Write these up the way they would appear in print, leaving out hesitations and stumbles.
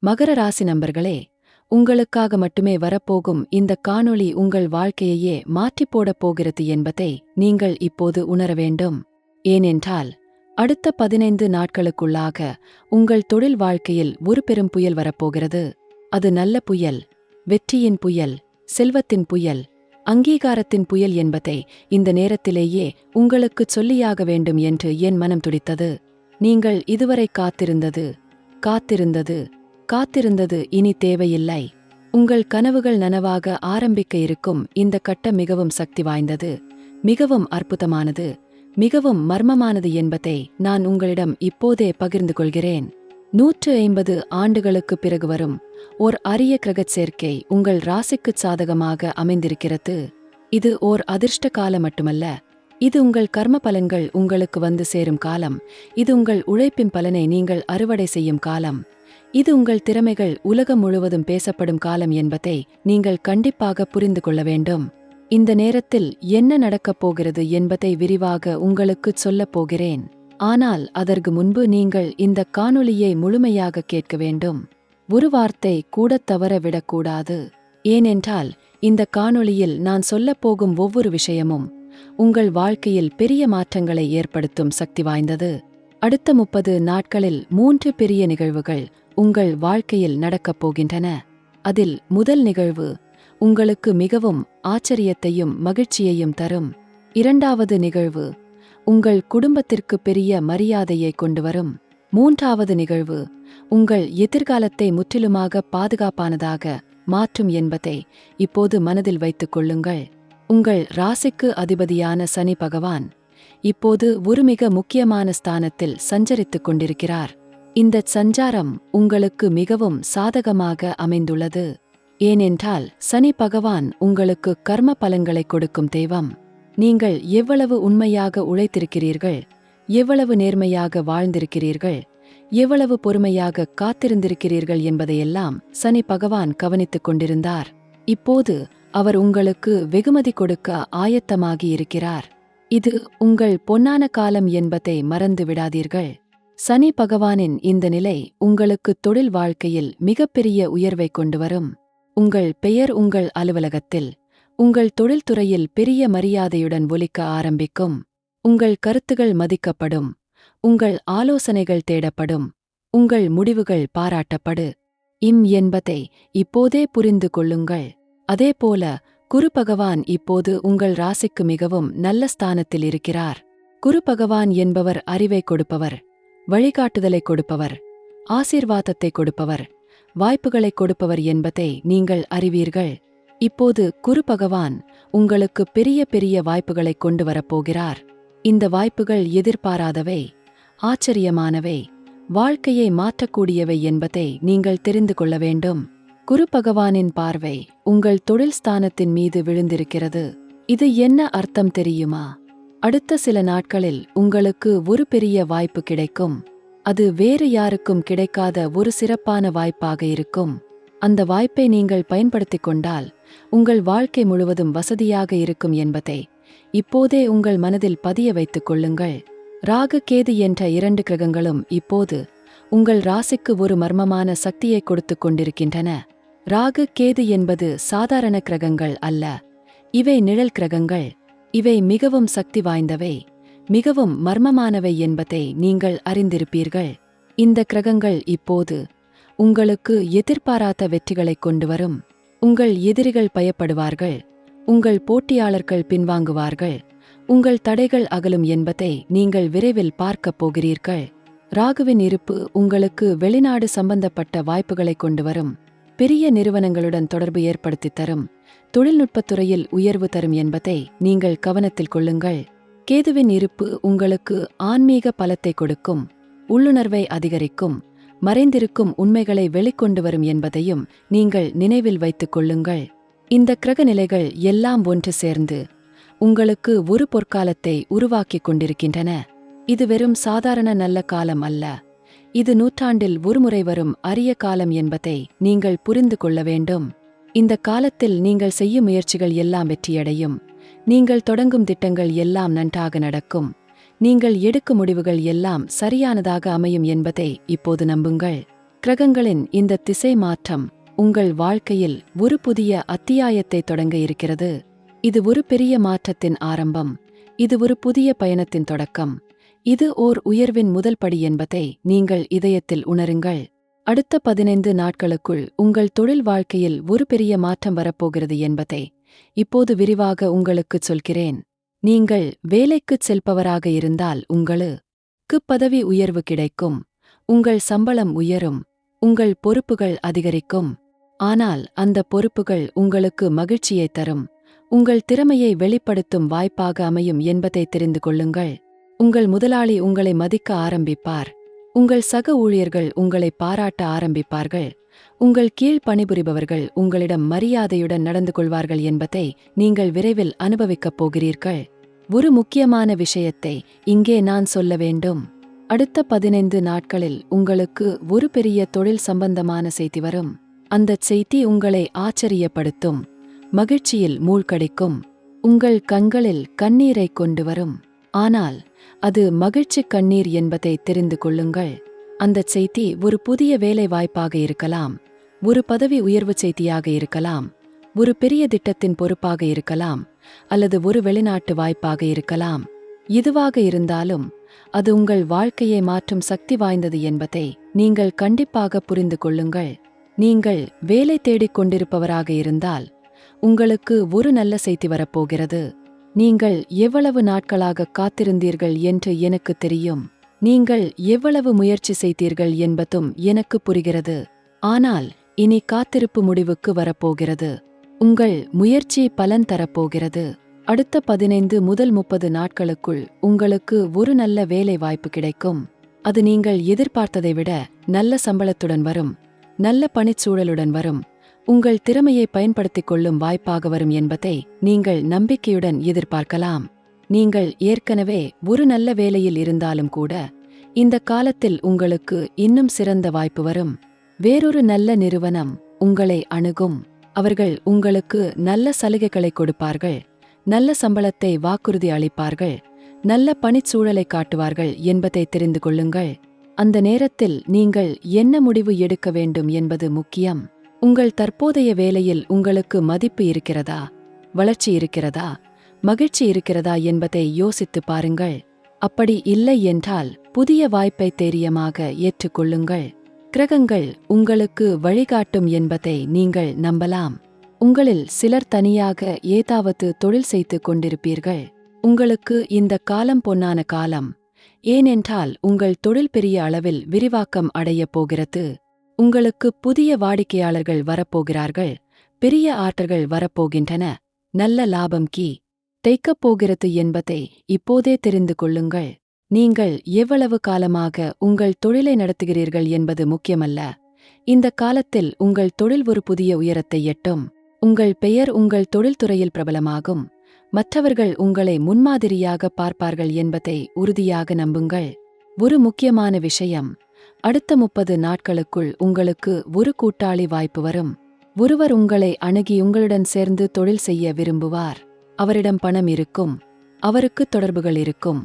மகர ராசி நண்பர்களே, உங்களுக்காக மட்டுமே வரப்போகும் இந்த காணொளி உங்கள் வாழ்க்கையையே மாற்றிப் போடப் போகிறது என்பதை நீங்கள் இப்போது உணர வேண்டும். ஏனென்றால் அடுத்த 15 நாட்களுக்குள்ளாக உங்கள் தொழில் வாழ்க்கையில் ஒரு பெரும் புயல் வரப்போகிறது. அது நல்ல புயல், வெற்றியின் புயல், செல்வத்தின் புயல், அங்கீகாரத்தின் புயல் என்பதை இந்த நேரத்திலேயே உங்களுக்குச் சொல்லியாக வேண்டும் என்று என் மனம் துடித்தது. நீங்கள் இதுவரை காத்திருந்தது இனி தேவையில்லை. உங்கள் கனவுகள் நனவாக ஆரம்பிக்க இருக்கும் இந்த கட்டம் மிகவும் சக்தி வாய்ந்தது, மிகவும் அற்புதமானது, மிகவும் மர்மமானது என்பதை நான் உங்களிடம் இப்போதே பகிர்ந்து கொள்கிறேன். 150 ஆண்டுகளுக்குப் பிறகு வரும் ஓர் அரிய கிரகச் சேர்க்கை உங்கள் ராசிக்குச் சாதகமாக அமைந்திருக்கிறது. இது ஓர் அதிர்ஷ்ட காலம் மட்டுமல்ல, இது உங்கள் கர்ம பலன்கள் உங்களுக்கு வந்து சேரும் காலம். இது உங்கள் உழைப்பின் பலனை நீங்கள் அறுவடை செய்யும் காலம். இது உங்கள் திறமைகள் உலகம் முழுவதும் பேசப்படும் காலம் என்பதை நீங்கள் கண்டிப்பாக புரிந்து கொள்ள வேண்டும். இந்த நேரத்தில் என்ன நடக்கப் போகிறது என்பதை விரிவாக உங்களுக்குச் சொல்லப் போகிறேன். ஆனால் அதற்கு முன்பு நீங்கள் இந்த காணொளியை முழுமையாக கேட்க வேண்டும். ஒரு வார்த்தை கூடத் தவற விடக்கூடாது. ஏனென்றால் இந்த காணொளியில் நான் சொல்லப் போகும் ஒவ்வொரு விஷயமும் உங்கள் வாழ்க்கையில் பெரிய மாற்றங்களை ஏற்படுத்தும் சக்தி வாய்ந்தது. அடுத்த 30 நாட்களில் 3 பெரிய நிகழ்வுகள் உங்கள் வாழ்க்கையில் நடக்கப் போகின்றன. அதில் முதல் நிகழ்வு உங்களுக்கு மிகவும் ஆச்சரியத்தையும் மகிழ்ச்சியையும் தரும். இரண்டாவது நிகழ்வு உங்கள் குடும்பத்திற்கு பெரிய மரியாதையை கொண்டுவரும். மூன்றாவது நிகழ்வு உங்கள் எதிர்காலத்தை முற்றிலுமாக பாதுகாப்பானதாக மாற்றும் என்பதை இப்போது மனதில் வைத்துக் கொள்ளுங்கள். உங்கள் ராசிக்கு அதிபதியான சனி பகவான் இப்போது ஒரு மிக முக்கியமான ஸ்தானத்தில் சஞ்சரித்துக் கொண்டிருக்கிறார். இந்தச் சஞ்சாரம் உங்களுக்கு மிகவும் சாதகமாக அமைந்துள்ளது. ஏனென்றால் சனி பகவான் உங்களுக்கு கர்ம பலன்களை கொடுக்கும் தெய்வம். நீங்கள் எவ்வளவு உண்மையாக உழைத்திருக்கிறீர்கள், எவ்வளவு நேர்மையாக வாழ்ந்திருக்கிறீர்கள், எவ்வளவு பொறுமையாக காத்திருந்திருக்கிறீர்கள் என்பதையெல்லாம் சனி பகவான் கவனித்துக் கொண்டிருந்தார். இப்போது அவர் உங்களுக்கு வெகுமதி கொடுக்க ஆயத்தமாகி இருக்கிறார். இது உங்கள் பொன்னான காலம் என்பதை மறந்து விடாதீர்கள். சனி பகவானின் இந்த நிலை உங்களுக்கு தொழில் வாழ்க்கையில் மிகப்பெரிய உயர்வை கொண்டு வரும். உங்கள் பெயர் உங்கள் அலுவலகத்தில், உங்கள் தொழில்துறையில் பெரிய மரியாதையுடன் ஒலிக்க ஆரம்பிக்கும். உங்கள் கருத்துகள் மதிக்கப்படும், உங்கள் ஆலோசனைகள் தேடப்படும், உங்கள் முடிவுகள் பாராட்டப்படு என்பதை இப்போதே புரிந்து கொள்ளுங்கள். அதேபோல குரு பகவான் இப்போது உங்கள் ராசிக்கு மிகவும் நல்ல ஸ்தானத்தில் இருக்கிறார். குரு பகவான் என்பவர் அறிவை கொடுப்பவர், வழிகாட்டுதலை கொடுப்பவர், ஆசீர்வாதத்தை கொடுப்பவர், வாய்ப்புகளை கொடுப்பவர் என்பதை நீங்கள் அறிவீர்கள். இப்போது குரு பகவான் உங்களுக்கு பெரிய பெரிய வாய்ப்புகளை கொண்டு வரப்போகிறார். இந்த வாய்ப்புகள் எதிர்பாராதவை, ஆச்சரியமானவை, வாழ்க்கையை மாற்றக்கூடியவை என்பதை நீங்கள் தெரிந்து கொள்ள வேண்டும். குரு பகவானின் பார்வை உங்கள் தொழில் ஸ்தானத்தின் மீது விழுந்திருக்கிறது. இது என்ன அர்த்தம் தெரியுமா? அடுத்த சில நாட்களில் உங்களுக்கு ஒரு பெரிய வாய்ப்பு கிடைக்கும். அது வேறு யாருக்கும் கிடைக்காத ஒரு சிறப்பான வாய்ப்பாக இருக்கும். அந்த வாய்ப்பை நீங்கள் பயன்படுத்திக் கொண்டால் உங்கள் வாழ்க்கை முழுவதும் வசதியாக இருக்கும் என்பதை இப்போதே உங்கள் மனதில் பதிய வைத்துக் கொள்ளுங்கள். ராகு கேது என்ற 2 கிரகங்களும் இப்போது உங்கள் ராசிக்கு ஒரு மர்மமான சக்தியை கொடுத்துக் கொண்டிருக்கின்றன. ராகு கேது என்பது சாதாரண கிரகங்கள் அல்ல. இவை நிழல் கிரகங்கள். இவை மிகவும் சக்தி வாய்ந்தவை, மிகவும் மர்மமானவை என்பதை நீங்கள் அறிந்திருப்பீர்கள். இந்த கிரகங்கள் இப்போது உங்களுக்கு எதிர்பாராத வெற்றிகளை கொண்டு வரும். உங்கள் எதிரிகள் பயப்படுவார்கள், உங்கள் போட்டியாளர்கள் பின்வாங்குவார்கள், உங்கள் தடைகள் அகலும் என்பதை நீங்கள் விரைவில் பார்க்கப் போகிறீர்கள். ராகுவின் இருப்பு உங்களுக்கு வெளிநாடு சம்பந்தப்பட்ட வாய்ப்புகளை கொண்டு வரும், பெரிய நிறுவனங்களுடன் தொடர்பு ஏற்படுத்தித் தரும், தொழில்நுட்பத்துறையில் உயர்வு தரும் என்பதை நீங்கள் கவனத்தில் கொள்ளுங்கள். கேதுவின் இருப்பு உங்களுக்கு ஆன்மீக பலத்தை கொடுக்கும், உள்ளுணர்வை அதிகரிக்கும், மறைந்திருக்கும் உண்மைகளை வெளிக்கொண்டு வரும் என்பதையும் நீங்கள் நினைவில் வைத்துக் கொள்ளுங்கள். இந்த கிரக நிலைகள் எல்லாம் ஒன்று சேர்ந்து உங்களுக்கு ஒரு பொற்காலத்தை உருவாக்கிக் கொண்டிருக்கின்றன. இது வெறும் சாதாரண நல்ல காலம் அல்ல. இது நூற்றாண்டில் ஒருமுறை வரும் அரிய காலம் என்பதை நீங்கள் புரிந்து கொள்ள வேண்டும். இந்த காலத்தில் நீங்கள் செய்யும் முயற்சிகள் எல்லாம் வெற்றியடையும். நீங்கள் தொடங்கும் திட்டங்கள் எல்லாம் நன்றாக நடக்கும். நீங்கள் எடுக்கும் முடிவுகள் எல்லாம் சரியானதாக அமையும் என்பதை இப்போது நம்புங்கள். கிரகங்களின் இந்த திசை மாற்றம் உங்கள் வாழ்க்கையில் ஒரு புதிய அத்தியாயத்தை தொடங்க இருக்கிறது. இது ஒரு பெரிய மாற்றத்தின் ஆரம்பம். இது ஒரு புதிய பயணத்தின் தொடக்கம். இது ஓர் உயர்வின் முதல் படி என்பதை நீங்கள் இதயத்தில் உணருங்கள். அடுத்த 15 நாட்களுக்குள் உங்கள் தொழில் வாழ்க்கையில் ஒரு பெரிய மாற்றம் வரப்போகிறது என்பதை இப்போது விரிவாக உங்களுக்குச் சொல்கிறேன். நீங்கள் வேலைக்குச் செல்பவராக இருந்தால் உங்களுக்கு பதவி உயர்வு கிடைக்கும். உங்கள் சம்பளம் உயரும். உங்கள் பொறுப்புகள் அதிகரிக்கும். ஆனால் அந்த பொறுப்புகள் உங்களுக்கு மகிழ்ச்சியை தரும். உங்கள் திறமையை வெளிப்படுத்தும் வாய்ப்பாக அமையும் என்பதை தெரிந்து கொள்ளுங்கள். உங்கள் முதலாளி உங்களை மதிக்க ஆரம்பிப்பார். உங்கள் சக ஊழியர்கள் உங்களை பாராட்ட ஆரம்பிப்பார்கள். உங்கள் கீழ் பணிபுரிபவர்கள் உங்களிடம் மரியாதையுடன் நடந்து கொள்வார்கள் என்பதை நீங்கள் விரைவில் அனுபவிக்கப் போகிறீர்கள். ஒரு முக்கியமான விஷயத்தை இங்கே நான் சொல்ல வேண்டும். அடுத்த 15 நாட்களில் உங்களுக்கு ஒரு பெரிய தொழில் சம்பந்தமான செய்தி வரும். அந்தச் செய்தி உங்களை ஆச்சரியப்படுத்தும். மகிழ்ச்சியில் மூழ்கடிக்கும். உங்கள் கண்களில் கண்ணீரைக் கொண்டு வரும். ஆனால் அது மகிழ்ச்சி கண்ணீர் என்பதை தெரிந்து கொள்ளுங்கள். அந்தச் செய்தி ஒரு புதிய வேலை வாய்ப்பாக இருக்கலாம். ஒரு பதவி உயர்வு செய்தியாக இருக்கலாம். ஒரு பெரிய திட்டத்தின் பொறுப்பாக இருக்கலாம். அல்லது ஒரு வெளிநாட்டு வாய்ப்பாக இருக்கலாம். எதுவாக இருந்தாலும் அது உங்கள் வாழ்க்கையை மாற்றும் சக்தி வாய்ந்தது என்பதை நீங்கள் கண்டிப்பாக புரிந்து கொள்ளுங்கள். நீங்கள் வேலை தேடிக் கொண்டிருப்பவராக இருந்தால் உங்களுக்கு ஒரு நல்ல செய்தி வரப்போகிறது. நீங்கள் எவ்வளவு நாட்களாக காத்திருந்தீர்கள் என்று எனக்கு தெரியும். நீங்கள் எவ்வளவு முயற்சி செய்தீர்கள் என்பதும் எனக்கு புரிகிறது. ஆனால் இனி காத்திருப்பு முடிவுக்கு வரப்போகிறது. உங்கள் முயற்சி பலன் தரப்போகிறது. அடுத்த 15 முதல் 30 நாட்களுக்குள் உங்களுக்கு ஒரு நல்ல வேலை வாய்ப்பு கிடைக்கும். அது நீங்கள் எதிர்பார்த்ததை விட நல்ல சம்பளத்துடன் வரும். நல்ல பணிச்சூழலுடன் வரும். உங்கள் திறமையை பயன்படுத்திக் கொள்ளும் வாய்ப்பாக வரும் என்பதை நீங்கள் நம்பிக்கையுடன் எதிர்பார்க்கலாம். நீங்கள் ஏற்கனவே ஒரு நல்ல வேலையில் இருந்தாலும் கூட இந்த காலத்தில் உங்களுக்கு இன்னும் சிறந்த வாய்ப்பு வரும். வேறொரு நல்ல நிறுவனம் உங்களை அணுகும். அவர்கள் உங்களுக்கு நல்ல சலுகைகளை கொடுப்பார்கள். நல்ல சம்பளத்தை வாக்குறுதி அளிப்பார்கள். நல்ல பணிச்சூழலை காட்டுவார்கள் என்பதை தெரிந்து கொள்ளுங்கள். அந்த நேரத்தில் நீங்கள் என்ன முடிவு எடுக்க வேண்டும் என்பது முக்கியம். உங்கள் தற்போதைய வேலையில் உங்களுக்கு மதிப்பு இருக்கிறதா, வளர்ச்சி இருக்கிறதா, மகிழ்ச்சி இருக்கிறதா என்பதை யோசித்து பாருங்கள். அப்படி இல்லை என்றால் புதிய வாய்ப்பை தைரியமாக ஏற்றுக்கொள்ளுங்கள். கிரகங்கள் உங்களுக்கு வழிகாட்டும் என்பதை நீங்கள் நம்பலாம். உங்களில் சிலர் தனியாக ஏதாவது தொழில் செய்து கொண்டிருப்பீர்கள். உங்களுக்கு இந்த காலம் பொன்னான காலம். ஏனென்றால் உங்கள் தொழில் பெரிய அளவில் விரிவாக்கம் அடையப் போகிறது. உங்களுக்கு புதிய வாடிக்கையாளர்கள் வரப்போகிறார்கள். பெரிய ஆர்டர்கள் வரப்போகின்றன. நல்ல லாபம் தைக்கப் போகிறது என்பதை இப்போதே தெரிந்து கொள்ளுங்கள். நீங்கள் எவ்வளவு காலமாக உங்கள் தொழிலை நடத்துகிறீர்கள் என்பது முக்கியமல்ல. இந்த காலத்தில் உங்கள் தொழில் ஒரு புதிய உயரத்தை எட்டும். உங்கள் பெயர் உங்கள் தொழில்துறையில் பிரபலமாகும். மற்றவர்கள் உங்களை முன்மாதிரியாக பார்ப்பார்கள் என்பதை உறுதியாக நம்புங்கள். ஒரு முக்கியமான விஷயம், அடுத்த 30 நாட்களுக்குள் உங்களுக்கு ஒரு கூட்டாளி வாய்ப்பு வரும். ஒருவர் உங்களை அணுகி உங்களுடன் சேர்ந்து தொழில் செய்ய விரும்புவார். அவரிடம் பணம் இருக்கும். அவருக்கு தொடர்புகள் இருக்கும்.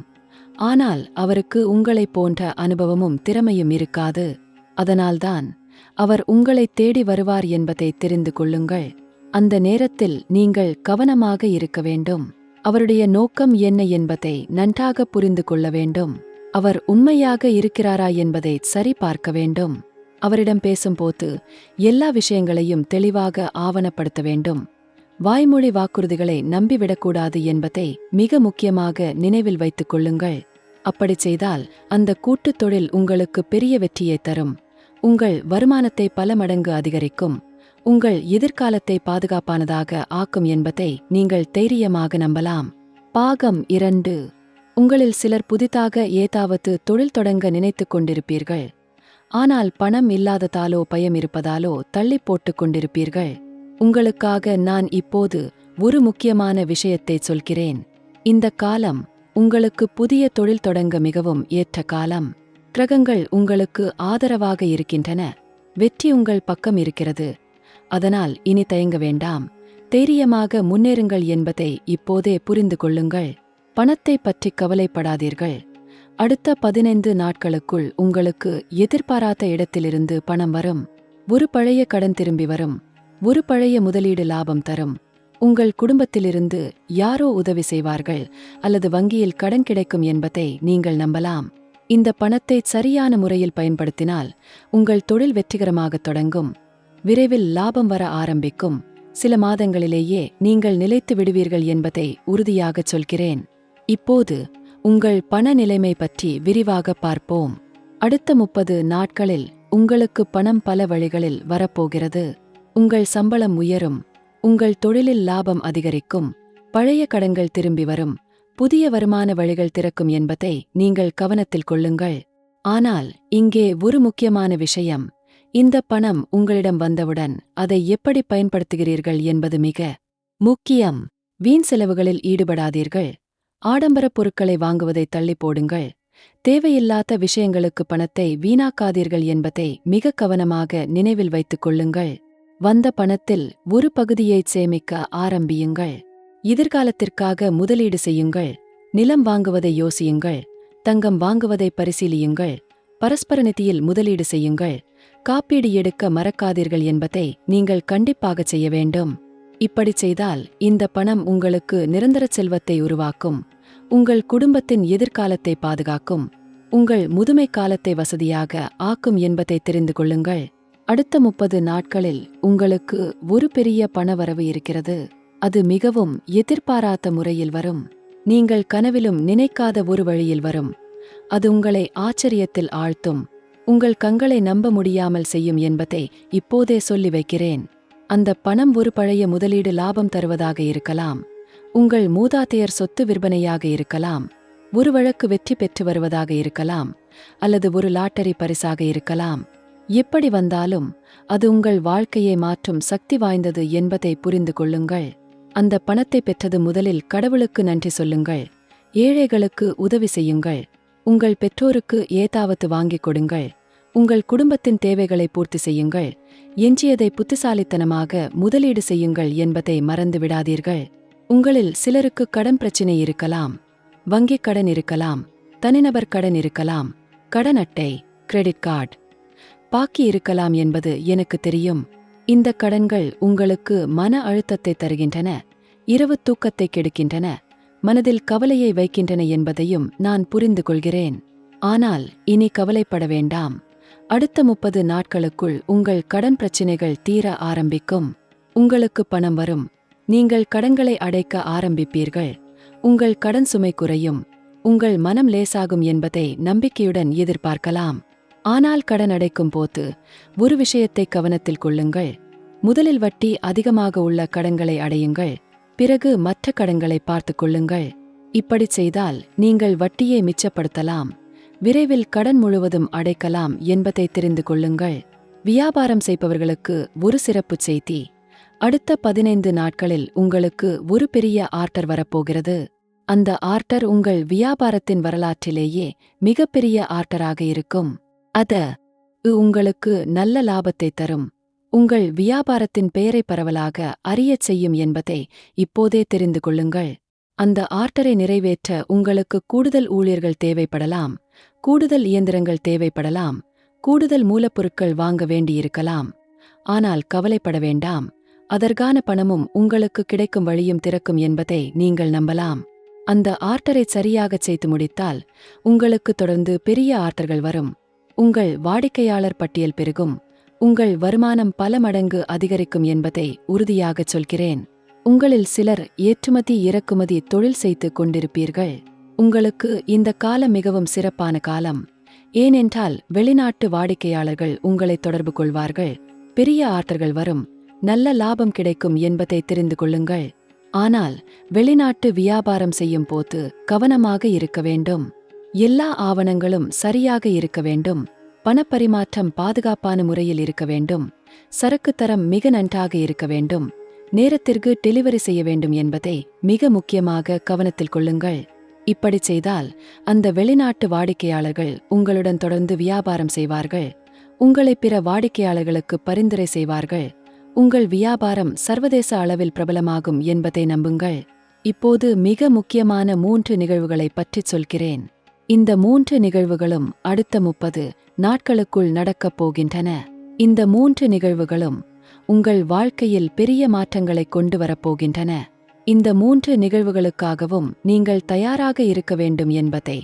ஆனால் அவருக்கு உங்களைப் போன்ற அனுபவமும் திறமையும் இருக்காது. அதனால்தான் அவர் உங்களைத் தேடி வருவார் என்பதை தெரிந்து கொள்ளுங்கள். அந்த நேரத்தில் நீங்கள் கவனமாக இருக்க வேண்டும். அவருடைய நோக்கம் என்ன என்பதை நன்றாக புரிந்து கொள்ள வேண்டும். அவர் உண்மையாக இருக்கிறாரா என்பதை சரி பார்க்க வேண்டும். அவரிடம் பேசும்போது எல்லா விஷயங்களையும் தெளிவாக ஆவணப்படுத்த வேண்டும். வாய்மொழி வாக்குறுதிகளை நம்பிவிடக்கூடாது என்பதை மிக முக்கியமாக நினைவில் வைத்துக் கொள்ளுங்கள். அப்படி செய்தால் அந்த கூட்டுத் தொழில் உங்களுக்கு பெரிய வெற்றியை தரும். உங்கள் வருமானத்தை பல மடங்கு அதிகரிக்கும். உங்கள் எதிர்காலத்தை பாதுகாப்பானதாக ஆக்கும் என்பதை நீங்கள் தைரியமாக நம்பலாம். பாகம் 2. உங்களில் சிலர் புதிதாக ஏதாவது தொழில் தொடங்க நினைத்துக் கொண்டிருப்பீர்கள். ஆனால் பணம் இல்லாததாலோ பயம் இருப்பதாலோ தள்ளி போட்டுக் கொண்டிருப்பீர்கள். உங்களுக்காக நான் இப்போது ஒரு முக்கியமான விஷயத்தை சொல்கிறேன். இந்த காலம் உங்களுக்கு புதிய தொழில் தொடங்க மிகவும் ஏற்ற காலம். கிரகங்கள் உங்களுக்கு ஆதரவாக இருக்கின்றன. வெற்றி உங்கள் பக்கம் இருக்கிறது. அதனால் இனி தயங்க வேண்டாம். தைரியமாக முன்னேறுங்கள் என்பதை இப்போதே புரிந்து கொள்ளுங்கள். பணத்தை பற்றி கவலைப்படாதீர்கள். அடுத்த 15 நாட்களுக்குள் உங்களுக்கு எதிர்பாராத இடத்திலிருந்து பணம் வரும். ஒரு பழைய கடன் திரும்பி வரும். ஒரு பழைய முதலீடு லாபம் தரும். உங்கள் குடும்பத்திலிருந்து யாரோ உதவி செய்வார்கள் அல்லது வங்கியில் கடன் கிடைக்கும் என்பதை நீங்கள் நம்பலாம். இந்த பணத்தை சரியான முறையில் பயன்படுத்தினால் உங்கள் தொழில் வெற்றிகரமாக தொடங்கும். விரைவில் லாபம் வர ஆரம்பிக்கும். சில மாதங்களிலேயே நீங்கள் நிலைத்து விடுவீர்கள் என்பதை உறுதியாகச் சொல்கிறேன். இப்போது உங்கள் பண நிலைமை பற்றி விரிவாக பார்ப்போம். அடுத்த 30 நாட்களில் உங்களுக்கு பணம் பல வழிகளில் வரப்போகிறது. உங்கள் சம்பளம் உயரும். உங்கள் தொழிலில் லாபம் அதிகரிக்கும். பழைய கடன்கள் திரும்பி வரும். புதிய வருமான வழிகள் திறக்கும் என்பதை நீங்கள் கவனத்தில் கொள்ளுங்கள். ஆனால் இங்கே ஒரு முக்கியமான விஷயம். இந்த பணம் உங்களிடம் வந்தவுடன் அதை எப்படி பயன்படுத்துகிறீர்கள் என்பது மிக முக்கியம். வீண் செலவுகளில் ஈடுபடாதீர்கள். ஆடம்பரப் பொருட்களை வாங்குவதை தள்ளி போடுங்கள். தேவையில்லாத விஷயங்களுக்கு பணத்தை வீணாக்காதீர்கள் என்பதை மிக கவனமாக நினைவில் வைத்துக் கொள்ளுங்கள். வந்த பணத்தில் ஒரு பகுதியை சேமிக்க ஆரம்பியுங்கள். எதிர்காலத்திற்காக முதலீடு செய்யுங்கள். நிலம் வாங்குவதை யோசியுங்கள். தங்கம் வாங்குவதை பரிசீலியுங்கள். பரஸ்பர நிதியில் முதலீடு செய்யுங்கள். காப்பீடு எடுக்க மறக்காதீர்கள் என்பதை நீங்கள் கண்டிப்பாக செய்ய வேண்டும். இப்படி செய்தால் இந்த பணம் உங்களுக்கு நிரந்தர செல்வத்தை உருவாக்கும். உங்கள் குடும்பத்தின் எதிர்காலத்தை பாதுகாக்கும். உங்கள் முதுமை காலத்தை வசதியாக ஆக்கும் என்பதை தெரிந்து கொள்ளுங்கள். அடுத்த 30 நாட்களில் உங்களுக்கு ஒரு பெரிய பணவரவு இருக்கிறது. அது மிகவும் எதிர்பாராத முறையில் வரும். நீங்கள் கனவிலும் நினைக்காத ஒரு வழியில் வரும். அது உங்களை ஆச்சரியத்தில் ஆழ்த்தும். உங்கள் கண்களை நம்ப முடியாமல் செய்யும் என்பதை இப்போதே சொல்லி வைக்கிறேன். அந்த பணம் ஒரு பழைய முதலீடு லாபம் தருவதாக இருக்கலாம். உங்கள் மூதாதையர் சொத்து விற்பனையாக இருக்கலாம். ஒரு வழக்கு வெற்றி பெற்று வருவதாக இருக்கலாம். அல்லது ஒரு லாட்டரி பரிசாக இருக்கலாம். எப்படி வந்தாலும் அது உங்கள் வாழ்க்கையை மாற்றும் சக்தி வாய்ந்தது என்பதை புரிந்து கொள்ளுங்கள். அந்த பணத்தை பெற்றது முதலில் கடவுளுக்கு நன்றி சொல்லுங்கள். ஏழைகளுக்கு உதவி செய்யுங்கள். உங்கள் பெற்றோருக்கு ஏதாவது வாங்கிக் கொடுங்கள். உங்கள் குடும்பத்தின் தேவைகளை பூர்த்தி செய்யுங்கள். எஞ்சியதை புத்திசாலித்தனமாக முதலீடு செய்யுங்கள் என்பதை மறந்து விடாதீர்கள். உங்களில் சிலருக்கு கடன் பிரச்சினை இருக்கலாம். வங்கிக் கடன் இருக்கலாம். தனிநபர் கடன் இருக்கலாம். கடன் அட்டை, கிரெடிட் கார்டு பாக்கி இருக்கலாம் என்பது எனக்கு தெரியும். இந்த கடன்கள் உங்களுக்கு மன அழுத்தத்தை தருகின்றன. இரவு தூக்கத்தை கெடுக்கின்றன. மனதில் கவலையை வைக்கின்றன என்பதையும் நான் புரிந்து கொள்கிறேன். ஆனால் இனி கவலைப்பட வேண்டாம். அடுத்த 30 நாட்களுக்குள் உங்கள் கடன் பிரச்சினைகள் தீர ஆரம்பிக்கும். உங்களுக்கு பணம் வரும். நீங்கள் கடன்களை அடைக்க ஆரம்பிப்பீர்கள். உங்கள் கடன் சுமை குறையும். உங்கள் மனம் லேசாகும் என்பதை நம்பிக்கையுடன் எதிர்பார்க்கலாம். ஆனால் கடன் அடைக்கும் போது ஒரு விஷயத்தை கவனத்தில் கொள்ளுங்கள். முதலில் வட்டி அதிகமாக உள்ள கடன்களை அடையுங்கள். பிறகு மற்ற கடன்களை பார்த்துக் கொள்ளுங்கள். இப்படி செய்தால் நீங்கள் வட்டியை மிச்சப்படுத்தலாம். விரைவில் கடன் முழுவதும் அடைக்கலாம் என்பதை தெரிந்து கொள்ளுங்கள். வியாபாரம் செய்பவர்களுக்கு ஒரு சிறப்பு செய்தி. அடுத்த 15 நாட்களில் உங்களுக்கு ஒரு பெரிய ஆர்டர் வரப்போகிறது. அந்த ஆர்டர் உங்கள் வியாபாரத்தின் வரலாற்றிலேயே மிகப்பெரிய ஆர்டராக இருக்கும். அது உங்களுக்கு நல்ல லாபத்தை தரும். உங்கள் வியாபாரத்தின் பெயரை பரவலாக அறியச் செய்யும் என்பதை இப்போதே தெரிந்து கொள்ளுங்கள். அந்த ஆர்டரை நிறைவேற்ற உங்களுக்கு கூடுதல் ஊழியர்கள் தேவைப்படலாம். கூடுதல் இயந்திரங்கள் தேவைப்படலாம். கூடுதல் மூலப்பொருட்கள் வாங்க வேண்டியிருக்கலாம். ஆனால் கவலைப்பட வேண்டாம். அதற்கான பணமும் உங்களுக்கு கிடைக்கும் வழியும் திறக்கும் என்பதை நீங்கள் நம்பலாம். அந்த ஆர்டரை சரியாகச் செய்து முடித்தால் உங்களுக்கு தொடர்ந்து பெரிய ஆர்டர்கள் வரும். உங்கள் வாடிக்கையாளர் பட்டியல் பெருகும். உங்கள் வருமானம் பல மடங்கு அதிகரிக்கும் என்பதை உறுதியாகச் சொல்கிறேன். உங்களில் சிலர் ஏற்றுமதி இறக்குமதி தொழில் செய்து கொண்டிருப்பீர்கள். உங்களுக்கு இந்த காலம் மிகவும் சிறப்பான காலம். ஏனென்றால் வெளிநாட்டு வாடிக்கையாளர்கள் உங்களை தொடர்பு கொள்வார்கள். பெரிய ஆர்டர்கள் வரும். நல்ல லாபம் கிடைக்கும் என்பதை தெரிந்து கொள்ளுங்கள். ஆனால் வெளிநாட்டு வியாபாரம் செய்யும் போது கவனமாக இருக்க வேண்டும். எல்லா ஆவணங்களும் சரியாக இருக்க வேண்டும். பணப்பரிமாற்றம் பாதுகாப்பான முறையில் இருக்க வேண்டும். சரக்கு தரம் மிக நன்றாக இருக்க வேண்டும். நேரத்திற்கு டெலிவரி செய்ய வேண்டும் என்பதை மிக முக்கியமாக கவனத்தில் கொள்ளுங்கள். இப்படி செய்தால் அந்த வெளிநாட்டு வாடிக்கையாளர்கள் உங்களுடன் தொடர்ந்து வியாபாரம் செய்வார்கள். உங்களை பிற வாடிக்கையாளர்களுக்கு பரிந்துரை செய்வார்கள். உங்கள் வியாபாரம் சர்வதேச அளவில் பிரபலமாகும் என்பதை நம்புங்கள். இப்போது மிக முக்கியமான 3 நிகழ்வுகளை பற்றிச் சொல்கிறேன். இந்த 3 நிகழ்வுகளும் அடுத்த 30 நாட்களுக்குள் நடக்கப் போகின்றன. இந்த 3 நிகழ்வுகளும் உங்கள் வாழ்க்கையில் பெரிய மாற்றங்களைக் கொண்டு வரப்போகின்றன. இந்த 3 நிகழ்வுகளுக்காகவும் நீங்கள் தயாராக இருக்க வேண்டும் என்பதை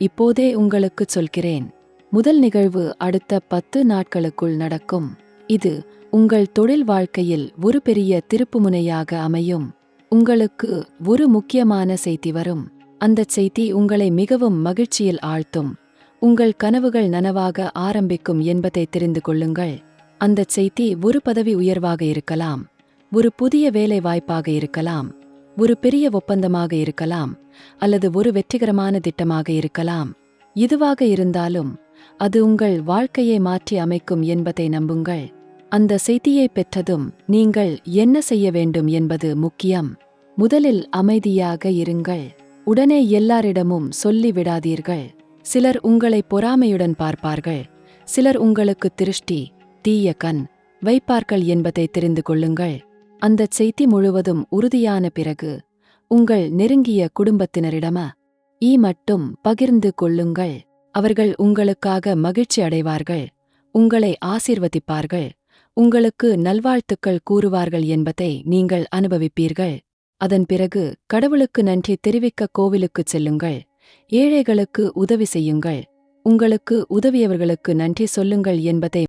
இப்போதே உங்களுக்குச் சொல்கிறேன். முதல் நிகழ்வு அடுத்த 10 நாட்களுக்குள் நடக்கும். இது உங்கள் தொழில் வாழ்க்கையில் ஒரு பெரிய திருப்புமுனையாக அமையும். உங்களுக்கு ஒரு முக்கியமான செய்தி வரும். அந்தச் செய்தி உங்களை மிகவும் மகிழ்ச்சியில் ஆழ்த்தும். உங்கள் கனவுகள் நனவாக ஆரம்பிக்கும் என்பதை தெரிந்து கொள்ளுங்கள். அந்தச் செய்தி ஒரு பதவி உயர்வாக இருக்கலாம், ஒரு புதிய வேலை வாய்ப்பாக இருக்கலாம், ஒரு பெரிய ஒப்பந்தமாக இருக்கலாம், அல்லது ஒரு வெற்றிகரமான திட்டமாக இருக்கலாம். எதுவாக இருந்தாலும் அது உங்கள் வாழ்க்கையை மாற்றி அமைக்கும் என்பதை நம்புங்கள். அந்த செய்தியை பெற்றதும் நீங்கள் என்ன செய்ய வேண்டும் என்பது முக்கியம். முதலில் அமைதியாக இருங்கள். உடனே எல்லாரிடமும் சொல்லி விடாதீர்கள். சிலர் உங்களை பொறாமையுடன் பார்ப்பார்கள். சிலர் உங்களுக்கு திருஷ்டி, தீய கண் வைப்பார்கள் என்பதை தெரிந்து கொள்ளுங்கள். அந்தச் செய்தி முழுவதும் உறுதியான பிறகு உங்கள் நெருங்கிய குடும்பத்தினரிடம மட்டும் பகிர்ந்து கொள்ளுங்கள். அவர்கள் உங்களுக்காக மகிழ்ச்சி அடைவார்கள், உங்களை ஆசீர்வதிப்பார்கள், உங்களுக்கு நல்வாழ்த்துக்கள் கூறுவார்கள் என்பதை நீங்கள் அனுபவிப்பீர்கள். அதன் பிறகு கடவுளுக்கு நன்றி தெரிவிக்க கோவிலுக்குச் செல்லுங்கள். ஏழைகளுக்கு உதவி செய்யுங்கள். உங்களுக்கு உதவியவர்களுக்கு நன்றி சொல்லுங்கள் என்பதை